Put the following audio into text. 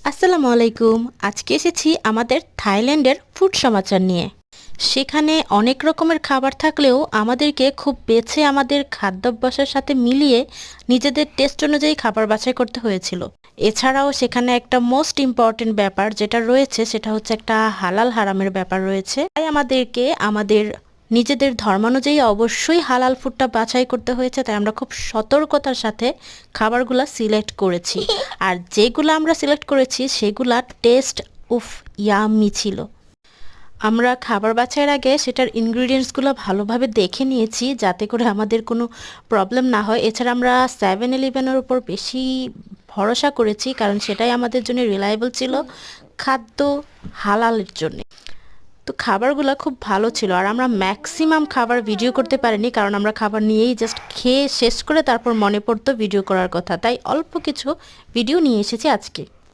আসসালামু আলাইকুম। আজকে এসেছি আমাদের থাইল্যান্ডের ফুড সমাচার নিয়ে। সেখানে অনেক রকমের খাবার থাকলেও আমাদেরকে খুব বেছে আমাদের খাদ্যাভ্যাসের সাথে মিলিয়ে নিজেদের টেস্ট অনুযায়ী খাবার বাছাই করতে হয়েছিল। এছাড়াও সেখানে একটা মোস্ট ইম্পর্টেন্ট ব্যাপার যেটা রয়েছে সেটা হচ্ছে একটা হালাল হারামের ব্যাপার রয়েছে। তাই আমাদেরকে আমাদের নিজেদের ধর্মানুযায়ী অবশ্যই হালাল ফুডটা বাছাই করতে হয়েছে। তাই আমরা খুব সতর্কতার সাথে খাবারগুলা সিলেক্ট করেছি। আর যেগুলো আমরা সিলেক্ট করেছি সেগুলা টেস্ট উফ ইয়াম্মি ছিল। আমরা খাবার বাছাইয়ের আগে সেটার ইনগ্রিডিয়েন্টসগুলো ভালোভাবে দেখে নিয়েছি যাতে করে আমাদের কোনো প্রবলেম না হয়। এছাড়া আমরা 7-Eleven-এর উপর বেশি ভরসা করেছি কারণ সেটাই আমাদের জন্য রিলায়েবল ছিল খাদ্য হালালের জন্য। তো খাবারগুলো খুব ভালো ছিল আর আমরা ম্যাক্সিমাম খাবার ভিডিও করতে পারিনি কারণ আমরা খাবার নিয়েই জাস্ট খেয়ে শেষ করে তারপর মনে পড়তো ভিডিও করার কথা, তাই অল্প কিছু ভিডিও নিয়ে এসেছি আজকে।